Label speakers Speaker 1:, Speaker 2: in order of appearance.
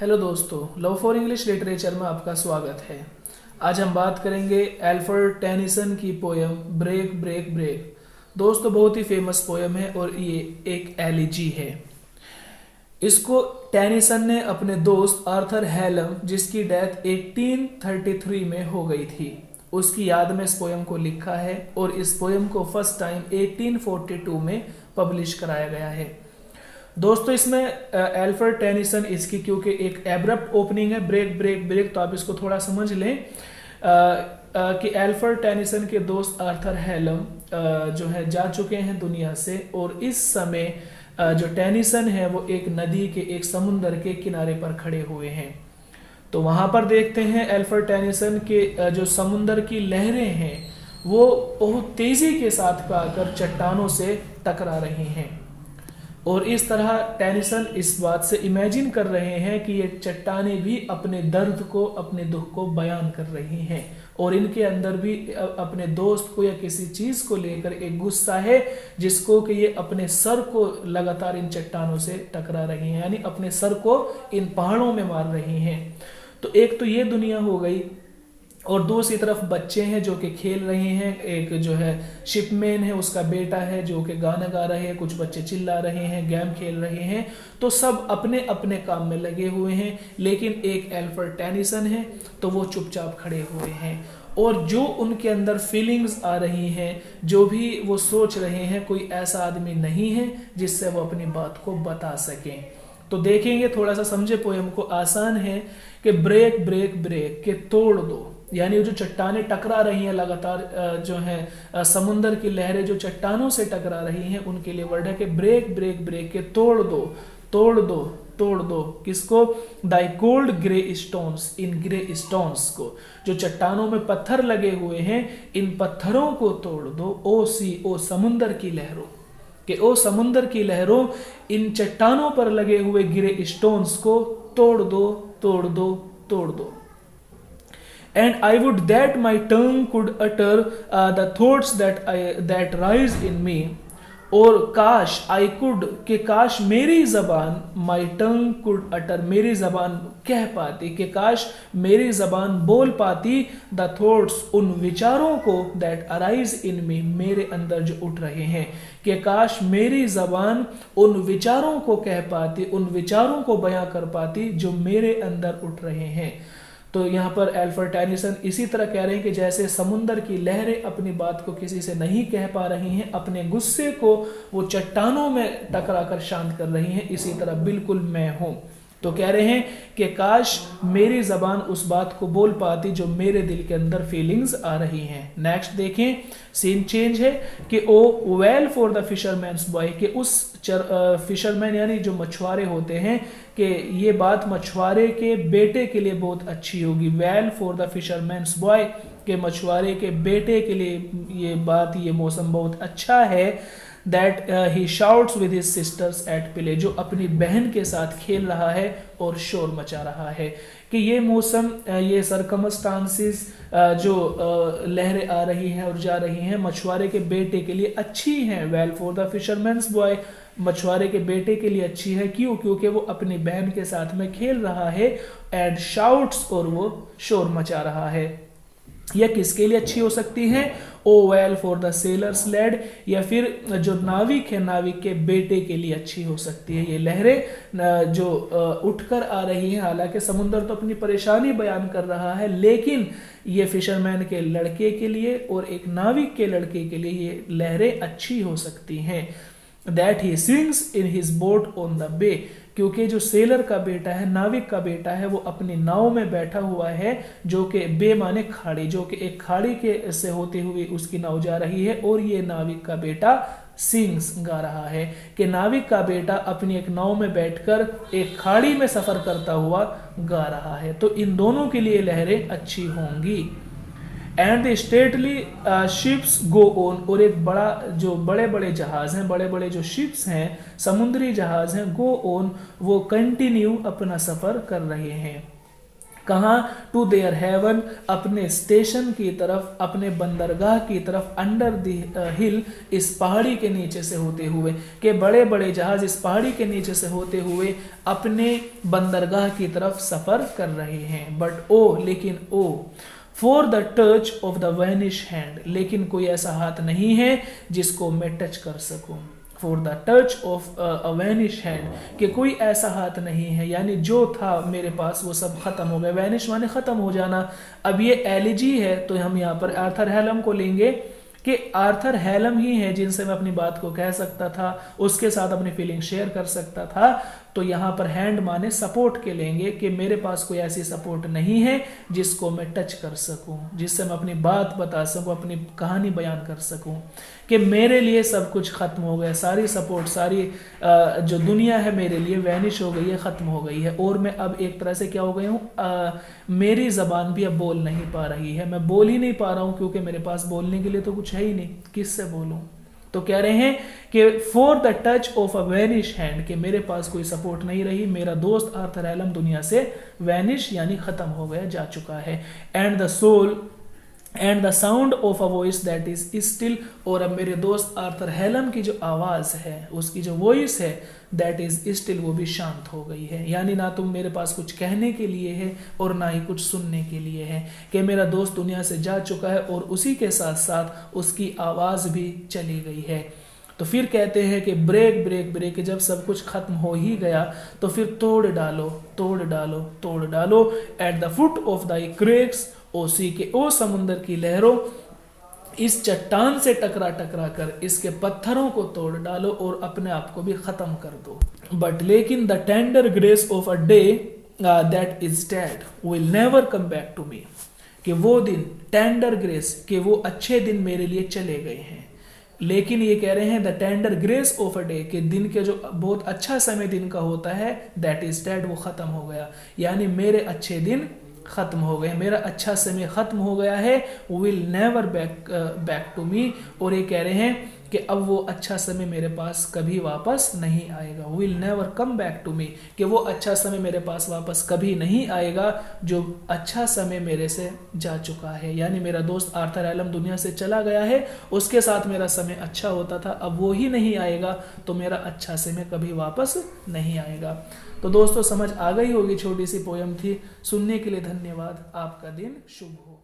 Speaker 1: Hello दोस्तों, love for English literature में आपका स्वागत है। आज हम बात करेंगे एल्फ्रेड टेनिसन की पोयम ब्रेक ब्रेक ब्रेक। दोस्तों, बहुत ही फेमस पोयम है और ये एक एलिजी है। इसको टेनिसन ने अपने दोस्त आर्थर हेलम, जिसकी डेथ 1833 में हो गई थी, उसकी याद में इस पोयम को लिखा है और इस पोयम को फर्स्ट टाइम 1842 में पब्लिश कराया गया है। दोस्तों, इसमें एल्फ्रेड टेनिसन, इसकी क्योंकि एक एब्रप्ट ओपनिंग है ब्रेक ब्रेक ब्रेक, तो आप इसको थोड़ा समझ लें कि एल्फ्रेड टेनिसन के दोस्त आर्थर हेलम जो है जा चुके हैं दुनिया से, और इस समय जो टेनिसन है वो एक नदी के, एक समुंदर के किनारे पर खड़े हुए हैं। तो वहां पर देखते हैं एल्फ्रेड टेनिसन के जो समुंदर की लहरें हैं वो बहुत तेजी के साथ आकर चट्टानों से टकरा रही हैं, और इस तरह टेनिसन इस बात से इमेजिन कर रहे हैं कि ये चट्टानें भी अपने दर्द को, अपने दुख को बयान कर रही हैं, और इनके अंदर भी अपने दोस्त को या किसी चीज को लेकर एक गुस्सा है, जिसको कि ये अपने सर को लगातार इन चट्टानों से टकरा रही हैं, यानी अपने सर को इन पहाड़ों में मार रही हैं। तो एक तो ये दुनिया हो गई, और दूसरी तरफ बच्चे हैं जो कि खेल रहे हैं। एक जो है शिपमैन है, उसका बेटा है जो कि गाना गा रहे हैं, कुछ बच्चे चिल्ला रहे हैं, गेम खेल रहे हैं। तो सब अपने अपने काम में लगे हुए हैं, लेकिन एक एल्फ्रेड टेनिसन है तो वो चुपचाप खड़े हुए हैं, और जो उनके अंदर फीलिंग्स आ रही हैं, जो भी वो सोच रहे हैं, कोई ऐसा आदमी नहीं है जिससे वो अपनी बात को बता सकें। तो देखेंगे, थोड़ा सा समझे पोयम को। आसान है कि ब्रेक ब्रेक ब्रेक के तोड़ दो, यानी जो चट्टानें टकरा रही हैं लगातार, जो है समुंदर की लहरें जो चट्टानों से टकरा रही हैं, उनके लिए वर्ड है कि ब्रेक ब्रेक ब्रेक के तोड़ दो तोड़ दो तोड़ दो। किसको? दाई कोल्ड ग्रे स्टोन्स, इन ग्रे स्टोन्स को, जो चट्टानों में पत्थर लगे हुए हैं, इन पत्थरों को तोड़ दो। ओ सी, ओ समुंदर की लहरों, कि ओ समुंदर की लहरों, इन चट्टानों पर लगे हुए गिरे स्टोन्स को तोड़ दो तोड़ दो तोड़ दो। And I would that my tongue could utter the thoughts that rise in me, और काश I could, कि काश मेरी जबान, my tongue could utter, मेरी जबान कह पाती, कि काश मेरी जबान बोल पाती the thoughts, उन विचारों को that arise in me, मेरे अंदर जो उठ रहे हैं, कि काश मेरी जबान उन विचारों को कह पाती, उन विचारों को बयां कर पाती जो मेरे अंदर उठ रहे हैं। तो यहाँ पर एल्फ्रेड टेनिसन इसी तरह कह रहे हैं कि जैसे समुंदर की लहरें अपनी बात को किसी से नहीं कह पा रही हैं, अपने गुस्से को वो चट्टानों में टकरा कर शांत कर रही हैं, इसी तरह बिल्कुल मैं हूं। तो कह रहे हैं कि काश मेरी जबान उस बात को बोल पाती जो मेरे दिल के अंदर फीलिंग्स आ रही हैं। नेक्स्ट देखें, सीन चेंज है कि O well for the fisherman's boy, कि उस फिशरमैन यानी जो मछुआरे होते हैं, कि ये बात मछुआरे के बेटे के लिए बहुत अच्छी होगी। Well for the fisherman's boy, के मछुआरे के बेटे के लिए ये बात, ये मौसम बहुत अच्छा है। That he shouts with his sisters at play, जो अपनी बहन के साथ खेल रहा है और शोर मचा रहा है, कि ये मौसम, ये सरकमस्टांसिस, जो लहरें आ रही हैं और जा रही हैं, मछुआरे के बेटे के लिए अच्छी हैं। Well for the fisherman's boy, मछुआरे के बेटे के लिए अच्छी है। क्यों? क्योंकि वो अपनी बहन के साथ में खेल रहा है। एंड शाउट्स, और वो शोर मचा रहा है। यह किसके लिए अच्छी हो सकती है? O well for the sailor's lad, या फिर जो नाविक है, नाविक के बेटे के लिए अच्छी हो सकती है। ये लहरें जो उठकर आ रही हैं, हालांकि समुंदर तो अपनी परेशानी बयान कर रहा है, लेकिन ये फिशरमैन के लड़के के लिए और एक नाविक के लड़के के लिए ये लहरें अच्छी हो सकती हैं। That he swings in his boat on the bay, क्योंकि जो सेलर का बेटा है, नाविक का बेटा है, वो अपनी नाव में बैठा हुआ है, जो कि बे माने खाड़ी, जो कि एक खाड़ी के से होते हुए उसकी नाव जा रही है, और ये नाविक का बेटा सिंग्स गा रहा है, कि नाविक का बेटा अपनी एक नाव में बैठकर एक खाड़ी में सफर करता हुआ गा रहा है। तो इन दोनों के लिए लहरें अच्छी होंगी। And the stately ships go on, और एक बड़ा, जो बड़े बड़े जहाज हैं, बड़े बड़े जो शिप्स हैं, समुद्री जहाज हैं, गो ऑन, वो कंटिन्यू अपना सफर कर रहे हैं। कहाँ? टू देयर हेवन, अपने स्टेशन की तरफ, अपने बंदरगाह की तरफ, अंडर द हिल, इस पहाड़ी के नीचे से होते हुए, कि बड़े बड़े जहाज इस पहाड़ी के नीचे से होते हुए अपने बंदरगाह की तरफ सफर कर रहे हैं। बट ओ, लेकिन O, for the touch of the vanish hand, लेकिन कोई ऐसा हाथ नहीं है जिसको मैं टच कर सकूं। For the touch of a vanish hand, कि कोई ऐसा हाथ नहीं है, यानी जो था मेरे पास वो सब खत्म हो गया। वैनिश माने खत्म हो जाना। अब ये एलिजी है तो हम यहाँ पर आर्थर हेलम को लेंगे कि आर्थर हेलम ही है जिनसे मैं अपनी बात को कह सकता था, उसके साथ अपनी फीलिंग शेयर कर सकता था। तो यहाँ पर हैंड माने सपोर्ट के लेंगे कि मेरे पास कोई ऐसी सपोर्ट नहीं है जिसको मैं टच कर सकूं, जिससे मैं अपनी बात बता सकूं, अपनी कहानी बयान कर सकूं, कि मेरे लिए सब कुछ खत्म हो गया, सारी सपोर्ट, सारी जो दुनिया है मेरे लिए वैनिश हो गई है, खत्म हो गई है, और मैं अब एक तरह से क्या हो गई हूँ, मेरी जबान भी अब बोल नहीं पा रही है, मैं बोल ही नहीं पा रहा हूँ क्योंकि मेरे पास बोलने के लिए तो कुछ है ही नहीं, किससे बोलूं। तो कह रहे हैं कि for the touch of a vanish hand, कि मेरे पास कोई सपोर्ट नहीं रही, मेरा दोस्त आर्थर हेलम दुनिया से वैनिश यानी खत्म हो गया, जा चुका है। And the soul and the sound of a voice that is still, और अब मेरे दोस्त आर्थर हेलम की जो आवाज है, उसकी जो वॉइस है, दैट इज स्टिल, वो भी शांत हो गई है। यानी ना तुम मेरे पास कुछ कहने के लिए है और ना ही कुछ सुनने के लिए है, कि मेरा दोस्त दुनिया से जा चुका है और उसी के साथ साथ उसकी आवाज भी चली गई है। तो फिर कहते हैं कि ब्रेक ब्रेक ब्रेक, जब सब कुछ खत्म हो ही गया तो फिर तोड़ डालो, तोड़ डालो, तोड़ डालो। At the foot of the crags, O sea, के ओ समुंदर की लहरों, इस चट्टान से टकरा टकरा कर इसके पत्थरों को तोड़ डालो और अपने आप को भी खत्म कर दो। बट लेकिन the tender grace of a day that is dead will never come back to me, कि वो दिन, टेंडर ग्रेस, कि वो अच्छे दिन मेरे लिए चले गए हैं। लेकिन ये कह रहे हैं the tender grace of a day, के दिन के जो बहुत अच्छा समय दिन का होता है, दैट इज डेड, वो खत्म हो गया, यानी मेरे अच्छे दिन खत्म हो गए, मेरा अच्छा समय खत्म हो गया है। Will never back to me, और ये कह रहे हैं कि अब वो अच्छा समय मेरे पास कभी वापस नहीं आएगा। Will never come back to me, कि वो अच्छा समय मेरे पास वापस कभी नहीं आएगा, जो अच्छा समय मेरे से जा चुका है। यानी मेरा दोस्त आर्थर हेलम दुनिया से चला गया है, उसके साथ मेरा समय अच्छा होता था, अब वो ही नहीं आएगा तो मेरा अच्छा समय कभी वापस नहीं आएगा। तो दोस्तों समझ आ गई होगी, छोटी सी पोयम थी। सुनने के लिए धन्यवाद, आपका दिन शुभ हो।